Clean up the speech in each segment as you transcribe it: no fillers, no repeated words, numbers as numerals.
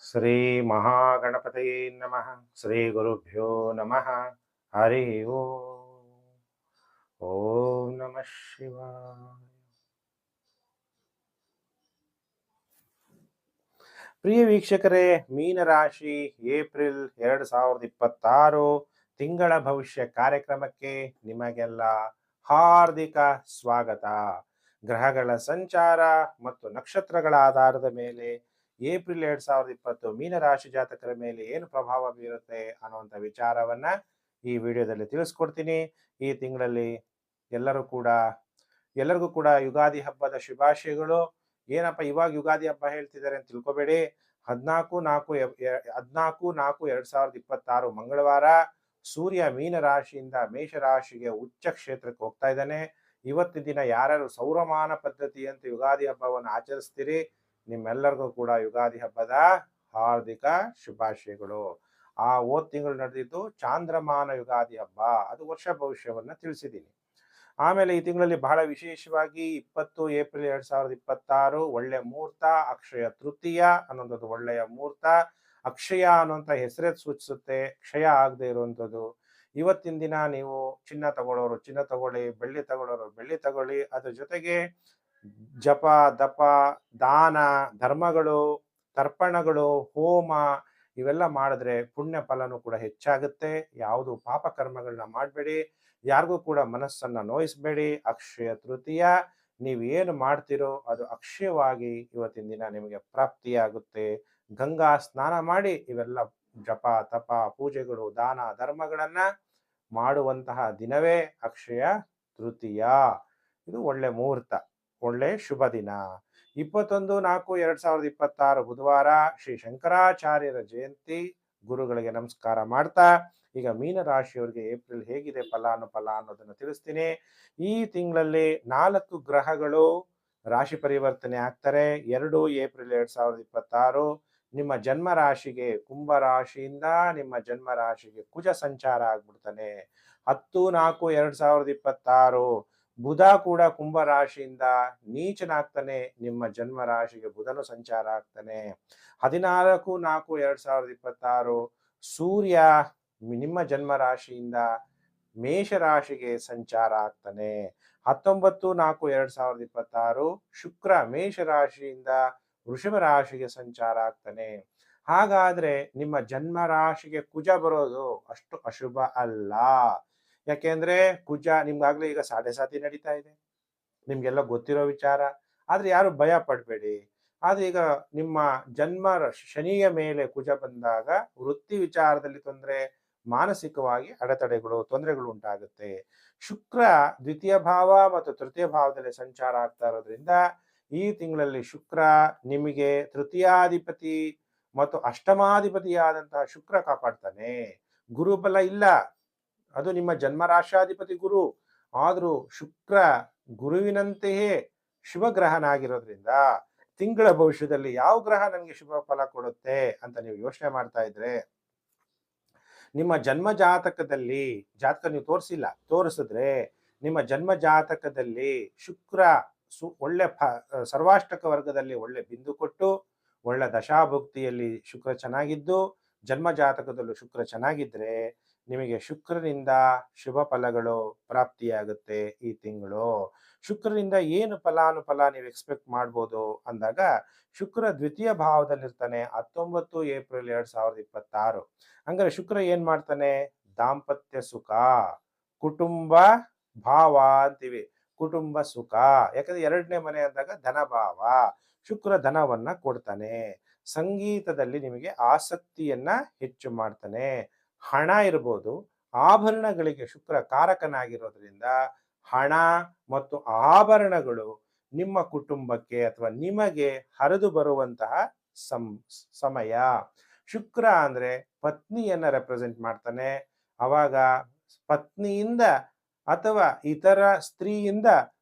ಶ್ರೀ ಮಹಾಗಣಪತಯೇ ನಮಃ. ಶ್ರೀ ಗುರುಭ್ಯೋ ನಮಃ. ಹರಿ ಓಂ. ಓಂ ನಮಃ ಶಿವಾಯ. ಪ್ರಿಯ ವೀಕ್ಷಕರೇ, ಮೀನರಾಶಿ ಏಪ್ರಿಲ್ 2026 ತಿಂಗಳ ಭವಿಷ್ಯ ಕಾರ್ಯಕ್ರಮಕ್ಕೆ ನಿಮಗೆಲ್ಲ ಹಾರ್ದಿಕ ಸ್ವಾಗತ. ಗ್ರಹಗಳ ಸಂಚಾರ ಮತ್ತು ನಕ್ಷತ್ರಗಳ ಆಧಾರದ ಮೇಲೆ ಏಪ್ರಿಲ್ 2020 ಮೀನರಾಶಿ ಜಾತಕರ ಮೇಲೆ ಏನು ಪ್ರಭಾವ ಬೀರುತ್ತೆ ಅನ್ನುವಂಥ ವಿಚಾರವನ್ನ ಈ ವಿಡಿಯೋದಲ್ಲಿ ತಿಳಿಸ್ಕೊಡ್ತೀನಿ. ಈ ತಿಂಗಳಲ್ಲಿ ಎಲ್ಲರಿಗೂ ಕೂಡ ಯುಗಾದಿ ಹಬ್ಬದ ಶುಭಾಶಯಗಳು. ಏನಪ್ಪ ಇವಾಗ ಯುಗಾದಿ ಹಬ್ಬ ಹೇಳ್ತಿದ್ದಾರೆ ಅಂತ ತಿಳ್ಕೊಬೇಡಿ. 14/4/2026 ಮಂಗಳವಾರ ಸೂರ್ಯ ಮೀನ ರಾಶಿಯಿಂದ ಮೇಷ ರಾಶಿಗೆ ಉಚ್ಚ ಕ್ಷೇತ್ರಕ್ಕೆ ಹೋಗ್ತಾ ಇದ್ದಾನೆ. ಇವತ್ತಿನ ದಿನ ಯಾರ್ಯಾರು ಸೌರಮಾನ ಪದ್ಧತಿಯಂತೆ ಯುಗಾದಿ ಹಬ್ಬವನ್ನು ಆಚರಿಸ್ತೀರಿ, ನಿಮ್ಮೆಲ್ಲರಿಗೂ ಕೂಡ ಯುಗಾದಿ ಹಬ್ಬದ ಹಾರ್ದಿಕ ಶುಭಾಶಯಗಳು. ಹೋದ ತಿಂಗಳು ನಡೆದಿದ್ದು ಚಾಂದ್ರಮಾನ ಯುಗಾದಿ ಹಬ್ಬ, ಅದು ವರ್ಷ ಭವಿಷ್ಯವನ್ನ ತಿಳಿಸಿದ್ದೀನಿ. ಆಮೇಲೆ ಈ ತಿಂಗಳಲ್ಲಿ ಬಹಳ ವಿಶೇಷವಾಗಿ 20 ಏಪ್ರಿಲ್ 2026 ಒಳ್ಳೆ ಮುಹೂರ್ತ, ಅಕ್ಷಯ ತೃತೀಯ ಅನ್ನೋಂಥದ್ದು ಒಳ್ಳೆಯ ಮುಹೂರ್ತ. ಅಕ್ಷಯ ಅನ್ನುವಂಥ ಹೆಸರೇ ಸೂಚಿಸುತ್ತೆ ಕ್ಷಯ ಆಗದೆ ಇರುವಂಥದ್ದು. ಇವತ್ತಿನ ದಿನ ನೀವು ಚಿನ್ನ ತಗೊಳ್ಳೋರು ಚಿನ್ನ ತಗೊಳ್ಳಿ, ಬೆಳ್ಳಿ ತಗೊಳ್ಳೋರು ಬೆಳ್ಳಿ ತಗೊಳ್ಳಿ. ಅದ್ರ ಜೊತೆಗೆ ಜಪ, ದಪ, ದಾನ, ಧರ್ಮಗಳು, ತರ್ಪಣಗಳು, ಹೋಮ ಇವೆಲ್ಲ ಮಾಡಿದ್ರೆ ಪುಣ್ಯ ಫಲನೂ ಕೂಡ ಹೆಚ್ಚಾಗುತ್ತೆ. ಯಾವುದು ಪಾಪ ಕರ್ಮಗಳನ್ನ ಮಾಡಬೇಡಿ, ಯಾರಿಗೂ ಕೂಡ ಮನಸ್ಸನ್ನ ನೋಯಿಸಬೇಡಿ. ಅಕ್ಷಯ ತೃತೀಯ ನೀವೇನು ಮಾಡ್ತಿರೋ ಅದು ಅಕ್ಷಯವಾಗಿ ಇವತ್ತಿನ ದಿನ ನಿಮಗೆ ಪ್ರಾಪ್ತಿಯಾಗುತ್ತೆ. ಗಂಗಾ ಸ್ನಾನ ಮಾಡಿ ಇವೆಲ್ಲ ಜಪ, ತಪ, ಪೂಜೆಗಳು, ದಾನ, ಧರ್ಮಗಳನ್ನ ಮಾಡುವಂತಹ ದಿನವೇ ಅಕ್ಷಯ ತೃತೀಯ. ಇದು ಒಳ್ಳೆ ಮುಹೂರ್ತ, ಒಳ್ಳೆ ಶುಭ ದಿನ. 21/4/2026 ಬುಧವಾರ ಶ್ರೀ ಶಂಕರಾಚಾರ್ಯರ ಜಯಂತಿ. ಗುರುಗಳಿಗೆ ನಮಸ್ಕಾರ ಮಾಡ್ತಾ ಈಗ ಮೀನ ರಾಶಿಯವರಿಗೆ ಏಪ್ರಿಲ್ ಹೇಗಿದೆ ಫಲ ಅನ್ನೋದನ್ನು ತಿಳಿಸ್ತೀನಿ. ಈ ತಿಂಗಳಲ್ಲಿ 4 ಗ್ರಹಗಳು ರಾಶಿ ಪರಿವರ್ತನೆ ಆಗ್ತಾರೆ. 2 ಏಪ್ರಿಲ್ 2026 ನಿಮ್ಮ ಜನ್ಮ ರಾಶಿಗೆ ಕುಂಭ ರಾಶಿಯಿಂದ ನಿಮ್ಮ ಜನ್ಮ ರಾಶಿಗೆ ಕುಜ ಸಂಚಾರ ಆಗ್ಬಿಡ್ತಾನೆ. 10/4/2026 ಬುಧ ಕೂಡ ಕುಂಭ ರಾಶಿಯಿಂದ ನೀಚನಾಗ್ತಾನೆ, ನಿಮ್ಮ ಜನ್ಮ ರಾಶಿಗೆ ಬುಧನು ಸಂಚಾರ ಆಗ್ತಾನೆ. 14/4/2026 ಸೂರ್ಯ ನಿಮ್ಮ ಜನ್ಮ ರಾಶಿಯಿಂದ ಮೇಷ ರಾಶಿಗೆ ಸಂಚಾರ ಆಗ್ತಾನೆ. 19/4/2026 ಶುಕ್ರ ಮೇಷ ರಾಶಿಯಿಂದ ವೃಷಭ ರಾಶಿಗೆ ಸಂಚಾರ ಆಗ್ತಾನೆ. ಹಾಗಾದ್ರೆ ನಿಮ್ಮ ಜನ್ಮ ರಾಶಿಗೆ ಕುಜ ಬರೋದು ಅಷ್ಟು ಅಶುಭ ಅಲ್ಲ. ಯಾಕೆಂದ್ರೆ ಕುಜ ನಿಮ್ಗಾಗ್ಲೇ ಈಗ 7.5 ನಡೀತಾ ಇದೆ, ನಿಮ್ಗೆಲ್ಲ ಗೊತ್ತಿರೋ ವಿಚಾರ. ಆದ್ರೆ ಯಾರು ಭಯ ಪಡ್ಬೇಡಿ. ಆದ್ರೆ ಈಗ ನಿಮ್ಮ ಜನ್ಮ ಶನಿಯ ಮೇಲೆ ಕುಜ ಬಂದಾಗ ವೃತ್ತಿ ವಿಚಾರದಲ್ಲಿ ತೊಂದರೆ, ಮಾನಸಿಕವಾಗಿ ಅಡೆತಡೆಗಳು, ತೊಂದರೆಗಳು ಉಂಟಾಗುತ್ತೆ. ಶುಕ್ರ ದ್ವಿತೀಯ ಭಾವ ಮತ್ತು ತೃತೀಯ ಭಾವದಲ್ಲಿ ಸಂಚಾರ ಆಗ್ತಾ ಇರೋದ್ರಿಂದ ಈ ತಿಂಗಳಲ್ಲಿ ಶುಕ್ರ ನಿಮಗೆ ತೃತೀಯಾಧಿಪತಿ ಮತ್ತು ಅಷ್ಟಮಾಧಿಪತಿಯಾದಂತಹ ಶುಕ್ರ ಕಾಪಾಡ್ತಾನೆ. ಗುರುಬಲ ಇಲ್ಲ, ಅದು ನಿಮ್ಮ ಜನ್ಮ ರಾಶಾಧಿಪತಿ ಗುರು. ಆದ್ರೂ ಶುಕ್ರ ಗುರುವಿನಂತೆಯೇ ಶುಭ ಗ್ರಹನಾಗಿರೋದ್ರಿಂದ ತಿಂಗಳ ಭವಿಷ್ಯದಲ್ಲಿ ಯಾವ ಗ್ರಹ ನನಗೆ ಶುಭ ಫಲ ಕೊಡುತ್ತೆ ಅಂತ ನೀವು ಯೋಚನೆ ಮಾಡ್ತಾ ಇದ್ರೆ, ನಿಮ್ಮ ಜನ್ಮ ಜಾತಕದಲ್ಲಿ ನೀವು ತೋರಿಸಿದ್ರೆ ನಿಮ್ಮ ಜನ್ಮ ಜಾತಕದಲ್ಲಿ ಶುಕ್ರ ಒಳ್ಳೆ ಸರ್ವಾಷ್ಟಕ ವರ್ಗದಲ್ಲಿ ಒಳ್ಳೆ ಬಿಂದು ಕೊಟ್ಟು ಒಳ್ಳೆ ದಶಾಭುಕ್ತಿಯಲ್ಲಿ ಶುಕ್ರ ಚೆನ್ನಾಗಿದ್ದು ಜನ್ಮ ಜಾತಕದಲ್ಲೂ ಶುಕ್ರ ಚೆನ್ನಾಗಿದ್ರೆ ನಿಮಗೆ ಶುಕ್ರನಿಂದ ಶುಭ ಫಲಗಳು ಪ್ರಾಪ್ತಿಯಾಗುತ್ತೆ. ಈ ತಿಂಗಳು ಶುಕ್ರನಿಂದ ಏನು ಫಲಾನುಫಲ ನೀವು ಎಕ್ಸ್ಪೆಕ್ಟ್ ಮಾಡ್ಬೋದು ಅಂದಾಗ, ಶುಕ್ರ ದ್ವಿತೀಯ ಭಾವದಲ್ಲಿರ್ತಾನೆ 19 ಏಪ್ರಿಲ್ 2026. ಹಂಗಾರೆ ಶುಕ್ರ ಏನ್ ಮಾಡ್ತಾನೆ? ದಾಂಪತ್ಯ ಸುಖ, ಕುಟುಂಬ ಭಾವ ಅಂತೀವಿ, ಕುಟುಂಬ ಸುಖ. ಯಾಕಂದ್ರೆ 2ನೇ ಮನೆ ಅಂದಾಗ ಧನ ಭಾವ. ಶುಕ್ರ ಧನವನ್ನ ಕೊಡ್ತಾನೆ. ಸಂಗೀತದಲ್ಲಿ ನಿಮಗೆ ಆಸಕ್ತಿಯನ್ನ ಹೆಚ್ಚು ಮಾಡ್ತಾನೆ. ಹಣ ಇರ್ಬೋದು, ಆಭರಣಗಳಿಗೆ ಶುಕ್ರ ಕಾರಕನಾಗಿರೋದ್ರಿಂದ ಹಣ ಮತ್ತು ಆಭರಣಗಳು ನಿಮ್ಮ ಕುಟುಂಬಕ್ಕೆ ಅಥವಾ ನಿಮಗೆ ಹರಿದು ಬರುವಂತಹ ಸಮಯ. ಶುಕ್ರ ಅಂದ್ರೆ ಪತ್ನಿಯನ್ನ ರೆಪ್ರೆಸೆಂಟ್ ಮಾಡ್ತಾನೆ. ಅವಾಗ ಪತ್ನಿಯಿಂದ ಅಥವಾ ಇತರ ಸ್ತ್ರೀಯಿಂದ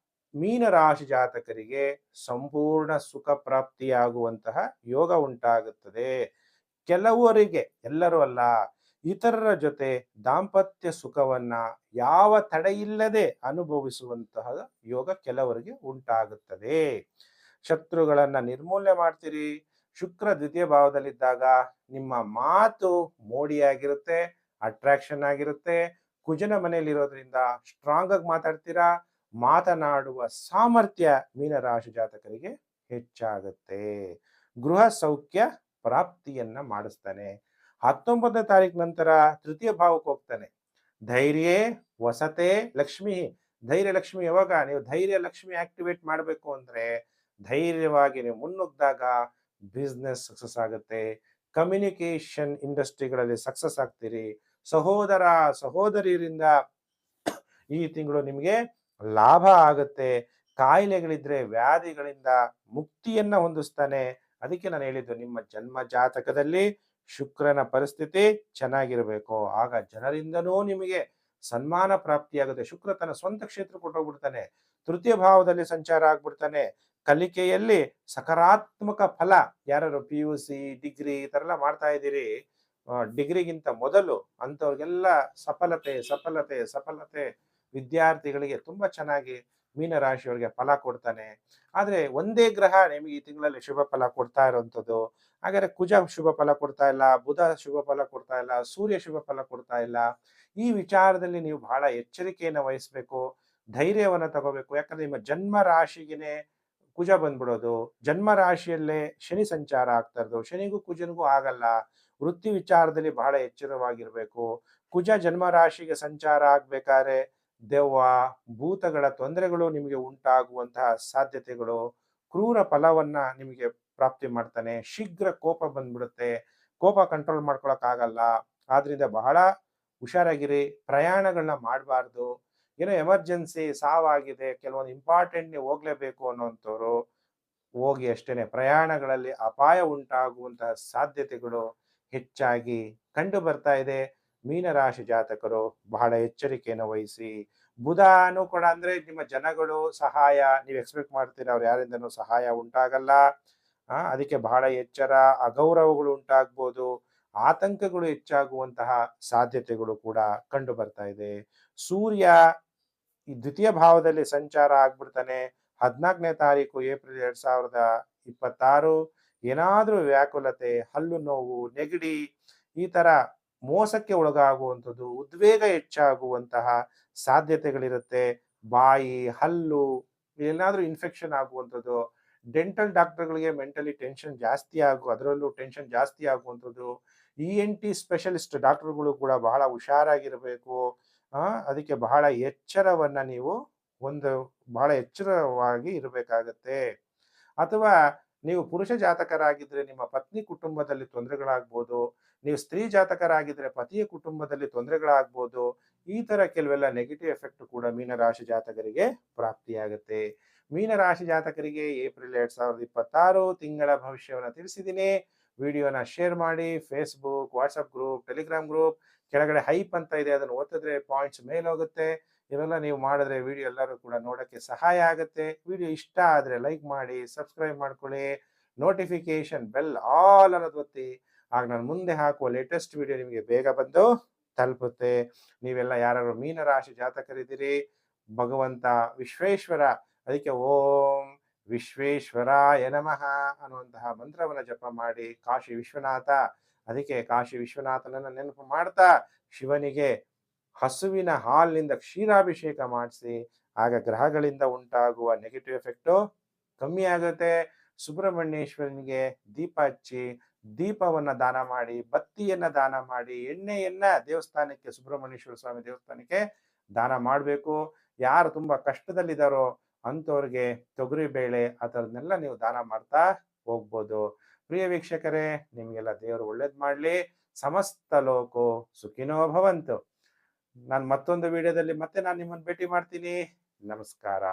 ಮೀನರಾಶಿ ಜಾತಕರಿಗೆ ಸಂಪೂರ್ಣ ಸುಖ ಪ್ರಾಪ್ತಿಯಾಗುವಂತಹ ಯೋಗ ಉಂಟಾಗುತ್ತದೆ. ಕೆಲವರಿಗೆ, ಎಲ್ಲರೂ ಅಲ್ಲ, ಇತರರ ಜೊತೆ ದಾಂಪತ್ಯ ಸುಖವನ್ನ ಯಾವ ತಡೆಯಿಲ್ಲದೆ ಅನುಭವಿಸುವಂತಹ ಯೋಗ ಕೆಲವರಿಗೆ ಉಂಟಾಗುತ್ತದೆ. ಶತ್ರುಗಳನ್ನ ನಿರ್ಮೂಲನೆ ಮಾಡ್ತೀರಿ. ಶುಕ್ರ ದ್ವಿತೀಯ ಭಾವದಲ್ಲಿದ್ದಾಗ ನಿಮ್ಮ ಮಾತು ಮೋಡಿಯಾಗಿರುತ್ತೆ, ಅಟ್ರಾಕ್ಷನ್ ಆಗಿರುತ್ತೆ. ಕುಜನ ಮನೆಯಲ್ಲಿರೋದ್ರಿಂದ ಸ್ಟ್ರಾಂಗ್ ಆಗಿ ಮಾತಾಡ್ತೀರಾ. ಮಾತನಾಡುವ ಸಾಮರ್ಥ್ಯ ಮೀನರಾಶಿ ಜಾತಕರಿಗೆ ಹೆಚ್ಚಾಗುತ್ತೆ. ಗೃಹ ಸೌಖ್ಯ ಪ್ರಾಪ್ತಿಯನ್ನ ಮಾಡಿಸ್ತಾನೆ. 19ನೇ ತಾರೀಕು ನಂತರ ತೃತೀಯ ಭಾವಕ್ಕೆ ಹೋಗ್ತಾನೆ. ಧೈರ್ಯ ವಸತೆ ಲಕ್ಷ್ಮಿ. ಧೈರ್ಯ ಲಕ್ಷ್ಮಿ ಯಾವಾಗ ನೀವು ಧೈರ್ಯ ಲಕ್ಷ್ಮಿ ಆಕ್ಟಿವೇಟ್ ಮಾಡಬೇಕು ಅಂದ್ರೆ ಧೈರ್ಯವಾಗಿ ನೀವು ಮುನ್ನುಗ್ದಾಗ ಬಿಸ್ನೆಸ್ ಸಕ್ಸಸ್ ಆಗುತ್ತೆ. ಕಮ್ಯುನಿಕೇಶನ್ ಇಂಡಸ್ಟ್ರಿಗಳಲ್ಲಿ ಸಕ್ಸಸ್ ಆಗ್ತೀರಿ. ಸಹೋದರ ಸಹೋದರಿಯರಿಂದ ಈ ತಿಂಗಳು ನಿಮಗೆ ಲಾಭ ಆಗುತ್ತೆ. ಕಾಯಿಲೆಗಳಿದ್ರೆ ವ್ಯಾಧಿಗಳಿಂದ ಮುಕ್ತಿಯನ್ನ ಹೊಂದಿಸ್ತಾನೆ. ಅದಕ್ಕೆ ನಾನು ಹೇಳಿದ್ದು ನಿಮ್ಮ ಜನ್ಮ ಜಾತಕದಲ್ಲಿ ಶುಕ್ರನ ಪರಿಸ್ಥಿತಿ ಚೆನ್ನಾಗಿರಬೇಕು. ಆಗ ಜನರಿಂದನೂ ನಿಮಗೆ ಸನ್ಮಾನ ಪ್ರಾಪ್ತಿಯಾಗುತ್ತೆ. ಶುಕ್ರ ತನ್ನ ಸ್ವಂತ ಕ್ಷೇತ್ರ ಕೊಟ್ಟೋಗ್ಬಿಡ್ತಾನೆ. ತೃತೀಯ ಭಾವದಲ್ಲಿ ಸಂಚಾರ ಆಗ್ಬಿಡ್ತಾನೆ. ಕಲಿಕೆಯಲ್ಲಿ ಸಕಾರಾತ್ಮಕ ಫಲ. ಯಾರು PUC ಡಿಗ್ರಿ ಈ ತರ ಎಲ್ಲ ಮಾಡ್ತಾ ಇದ್ದೀರಿ, ಡಿಗ್ರಿಗಿಂತ ಮೊದಲು ಅಂಥವ್ರಿಗೆಲ್ಲ ಸಫಲತೆ ಸಫಲತೆ ಸಫಲತೆ. ವಿದ್ಯಾರ್ಥಿಗಳಿಗೆ ತುಂಬಾ ಚೆನ್ನಾಗಿ ಮೀನರಾಶಿಯವರಿಗೆ ಫಲ ಕೊಡ್ತಾನೆ. ಆದ್ರೆ ಒಂದೇ ಗ್ರಹ ನಿಮಗೆ ಈ ತಿಂಗಳಲ್ಲಿ ಶುಭ ಫಲ ಕೊಡ್ತಾ ಇರುವಂಥದ್ದು. ಹಾಗಾದ್ರೆ ಕುಜ ಶುಭ ಫಲ ಕೊಡ್ತಾ ಇಲ್ಲ, ಬುಧ ಶುಭ ಫಲ ಕೊಡ್ತಾ ಇಲ್ಲ, ಸೂರ್ಯ ಶುಭ ಫಲ ಕೊಡ್ತಾ ಇಲ್ಲ. ಈ ವಿಚಾರದಲ್ಲಿ ನೀವು ಬಹಳ ಎಚ್ಚರಿಕೆಯನ್ನು ವಹಿಸ್ಬೇಕು, ಧೈರ್ಯವನ್ನ ತಗೋಬೇಕು. ಯಾಕಂದ್ರೆ ನಿಮ್ಮ ಜನ್ಮ ರಾಶಿಗೆನೆ ಕುಜ ಬಂದ್ಬಿಡೋದು, ಜನ್ಮ ರಾಶಿಯಲ್ಲೇ ಶನಿ ಸಂಚಾರ ಆಗ್ತಾ ಇರೋದು. ಶನಿಗೂ ಕುಜನಿಗೂ ಆಗಲ್ಲ. ವೃತ್ತಿ ವಿಚಾರದಲ್ಲಿ ಬಹಳ ಎಚ್ಚರವಾಗಿರ್ಬೇಕು. ಕುಜ ಜನ್ಮ ರಾಶಿಗೆ ಸಂಚಾರ ಆಗ್ಬೇಕಾದ್ರೆ ದೆವ್ವ ಭೂತಗಳ ತೊಂದರೆಗಳು ನಿಮಗೆ ಉಂಟಾಗುವಂತಹ ಸಾಧ್ಯತೆಗಳು, ಕ್ರೂರ ಫಲವನ್ನ ನಿಮಗೆ ಪ್ರಾಪ್ತಿ ಮಾಡ್ತಾನೆ. ಶೀಘ್ರ ಕೋಪ ಬಂದ್ಬಿಡುತ್ತೆ, ಕೋಪ ಕಂಟ್ರೋಲ್ ಮಾಡ್ಕೊಳಕ್ ಆಗಲ್ಲ. ಆದ್ರಿಂದ ಬಹಳ ಹುಷಾರಾಗಿರಿ. ಪ್ರಯಾಣಗಳನ್ನ ಮಾಡಬಾರ್ದು. ಏನೋ ಎಮರ್ಜೆನ್ಸಿ ಸಾವಾಗಿದೆ, ಕೆಲವೊಂದು ಇಂಪಾರ್ಟೆಂಟ್ ನೀವು ಹೋಗ್ಲೇಬೇಕು ಅನ್ನೋಂಥವ್ರು ಹೋಗಿ ಅಷ್ಟೇನೆ. ಪ್ರಯಾಣಗಳಲ್ಲಿ ಅಪಾಯ ಉಂಟಾಗುವಂತಹ ಸಾಧ್ಯತೆಗಳು ಹೆಚ್ಚಾಗಿ ಕಂಡು ಬರ್ತಾ ಇದೆ. ಮೀನರಾಶಿ ಜಾತಕರು ಬಹಳ ಎಚ್ಚರಿಕೆಯನ್ನು ವಹಿಸಿ. ಬುಧನು ಕೂಡ ಅಂದ್ರೆ ನಿಮ್ಮ ಜನಗಳು ಸಹಾಯ ನೀವು ಎಕ್ಸ್ಪೆಕ್ಟ್ ಮಾಡ್ತೀರ, ಅವ್ರು ಯಾರಿಂದನೂ ಸಹಾಯ ಉಂಟಾಗಲ್ಲ. ಅದಕ್ಕೆ ಬಹಳ ಎಚ್ಚರ. ಅಗೌರವಗಳು ಉಂಟಾಗ್ಬೋದು, ಆತಂಕಗಳು ಹೆಚ್ಚಾಗುವಂತಹ ಸಾಧ್ಯತೆಗಳು ಕೂಡ ಕಂಡು ಬರ್ತಾ ಇದೆ. ಸೂರ್ಯ ಈ ದ್ವಿತೀಯ ಭಾವದಲ್ಲಿ ಸಂಚಾರ ಆಗ್ಬಿಡ್ತಾನೆ. 14ನೇ ತಾರೀಕು ಏಪ್ರಿಲ್ 2026. ಏನಾದ್ರೂ ವ್ಯಾಕುಲತೆ, ಹಲ್ಲು ನೋವು, ನೆಗಡಿ, ಈ ತರ ಮೋಸಕ್ಕೆ ಒಳಗಾಗುವಂಥದ್ದು, ಉದ್ವೇಗ ಹೆಚ್ಚಾಗುವಂತಹ ಸಾಧ್ಯತೆಗಳಿರುತ್ತೆ. ಬಾಯಿ ಹಲ್ಲು ಏನಾದ್ರೂ ಇನ್ಫೆಕ್ಷನ್ ಆಗುವಂಥದ್ದು. ಡೆಂಟಲ್ ಡಾಕ್ಟರ್ಗಳಿಗೆ ಮೆಂಟಲಿ ಟೆನ್ಷನ್ ಜಾಸ್ತಿ ಅದರಲ್ಲೂ ಟೆನ್ಷನ್ ಜಾಸ್ತಿ ಆಗುವಂಥದ್ದು. ENT ಸ್ಪೆಷಲಿಸ್ಟ್ ಡಾಕ್ಟರ್ಗಳು ಕೂಡ ಬಹಳ ಹುಷಾರಾಗಿರಬೇಕು. ಅದಕ್ಕೆ ಬಹಳ ಎಚ್ಚರವನ್ನ ನೀವು ಬಹಳ ಎಚ್ಚರವಾಗಿ ಇರಬೇಕಾಗತ್ತೆ. ಅಥವಾ ನೀವು ಪುರುಷ ಜಾತಕರಾಗಿದ್ರೆ ನಿಮ್ಮ ಪತ್ನಿ ಕುಟುಂಬದಲ್ಲಿ ತೊಂದರೆಗಳಾಗ್ಬೋದು. ನೀವು ಸ್ತ್ರೀ ಜಾತಕರಾಗಿದ್ರೆ ಪತಿಯ ಕುಟುಂಬದಲ್ಲಿ ತೊಂದರೆಗಳಾಗ್ಬೋದು. ಈ ತರ ಕೆಲವೆಲ್ಲ ನೆಗೆಟಿವ್ ಎಫೆಕ್ಟ್ ಕೂಡ ಮೀನರಾಶಿ ಜಾತಕರಿಗೆ ಪ್ರಾಪ್ತಿಯಾಗುತ್ತೆ. ಮೀನರಾಶಿ ಜಾತಕರಿಗೆ ಏಪ್ರಿಲ್ 2026 ತಿಂಗಳ ಭವಿಷ್ಯವನ್ನು ತಿಳಿಸಿದ್ದೀನಿ. ವಿಡಿಯೋನ ಶೇರ್ ಮಾಡಿ. Facebook, WhatsApp group, Telegram group ಕೆಳಗಡೆ ಹೈಪ್ ಅಂತ ಇದೆ, ಅದನ್ನು ಒತ್ತಿದ್ರೆ ಪಾಯಿಂಟ್ಸ್ ಮೇಲೆ ಹೋಗುತ್ತೆ. ಇವೆಲ್ಲ ನೀವು ಮಾಡಿದ್ರೆ ವಿಡಿಯೋ ಎಲ್ಲರೂ ಕೂಡ ನೋಡೋಕ್ಕೆ ಸಹಾಯ ಆಗುತ್ತೆ. ವಿಡಿಯೋ ಇಷ್ಟ ಆದರೆ ಲೈಕ್ ಮಾಡಿ, ಸಬ್ಸ್ಕ್ರೈಬ್ ಮಾಡ್ಕೊಳ್ಳಿ, ನೋಟಿಫಿಕೇಶನ್ ಬೆಲ್ ಆಲ್ ಅನ್ನೋದು ಒತ್ತಿ. ಆಗ ನಾನು ಮುಂದೆ ಹಾಕುವ ಲೇಟೆಸ್ಟ್ ವಿಡಿಯೋ ನಿಮಗೆ ಬೇಗ ಬಂದು ತಲುಪುತ್ತೆ. ನೀವೆಲ್ಲ ಯಾರು ಮೀನರಾಶಿ ಜಾತಕರಿದ್ದೀರಿ, ಭಗವಂತ ವಿಶ್ವೇಶ್ವರ, ಅದಕ್ಕೆ ಓಂ ವಿಶ್ವೇಶ್ವರಾಯ ನಮಃ ಅನ್ನುವಂತಹ ಮಂತ್ರವನ್ನು ಜಪ ಮಾಡಿ. ಕಾಶಿ ವಿಶ್ವನಾಥ, ಅದಕ್ಕೆ ಕಾಶಿ ವಿಶ್ವನಾಥನನ್ನ ನೆನಪು ಮಾಡ್ತಾ ಶಿವನಿಗೆ ಹಸುವಿನ ಹಾಲಿನಿಂದ ಕ್ಷೀರಾಭಿಷೇಕ ಮಾಡಿಸಿ. ಆಗ ಗ್ರಹಗಳಿಂದ ಉಂಟಾಗುವ ನೆಗೆಟಿವ್ ಎಫೆಕ್ಟು ಕಮ್ಮಿ ಆಗುತ್ತೆ. ಸುಬ್ರಹ್ಮಣ್ಯೇಶ್ವರನಿಗೆ ದೀಪ ಹಚ್ಚಿ, ದೀಪವನ್ನ ದಾನ ಮಾಡಿ, ಬತ್ತಿಯನ್ನ ದಾನ ಮಾಡಿ, ಎಣ್ಣೆಯನ್ನ ದೇವಸ್ಥಾನಕ್ಕೆ, ಸುಬ್ರಹ್ಮಣ್ಯೇಶ್ವರ ಸ್ವಾಮಿ ದೇವಸ್ಥಾನಕ್ಕೆ ದಾನ ಮಾಡಬೇಕು. ಯಾರು ತುಂಬಾ ಕಷ್ಟದಲ್ಲಿದ್ದಾರೋ ಅಂಥವ್ರಿಗೆ ತೊಗರಿ ಬೇಳೆ ಆ ಥರದನ್ನೆಲ್ಲ ನೀವು ದಾನ ಮಾಡ್ತಾ ಹೋಗ್ಬೋದು. ಪ್ರಿಯ ವೀಕ್ಷಕರೇ, ನಿಮಗೆಲ್ಲ ದೇವರು ಒಳ್ಳೇದು ಮಾಡಲಿ. ಸಮಸ್ತ ಲೋಕೋ ಸುಖಿನೋ ಭವಂತು. ನಾನು ಮತ್ತೊಂದು ವಿಡಿಯೋದಲ್ಲಿ ಮತ್ತೆ ನಾನು ನಿಮ್ಮನ್ನು ಭೇಟಿ ಮಾಡ್ತೀನಿ. ನಮಸ್ಕಾರ.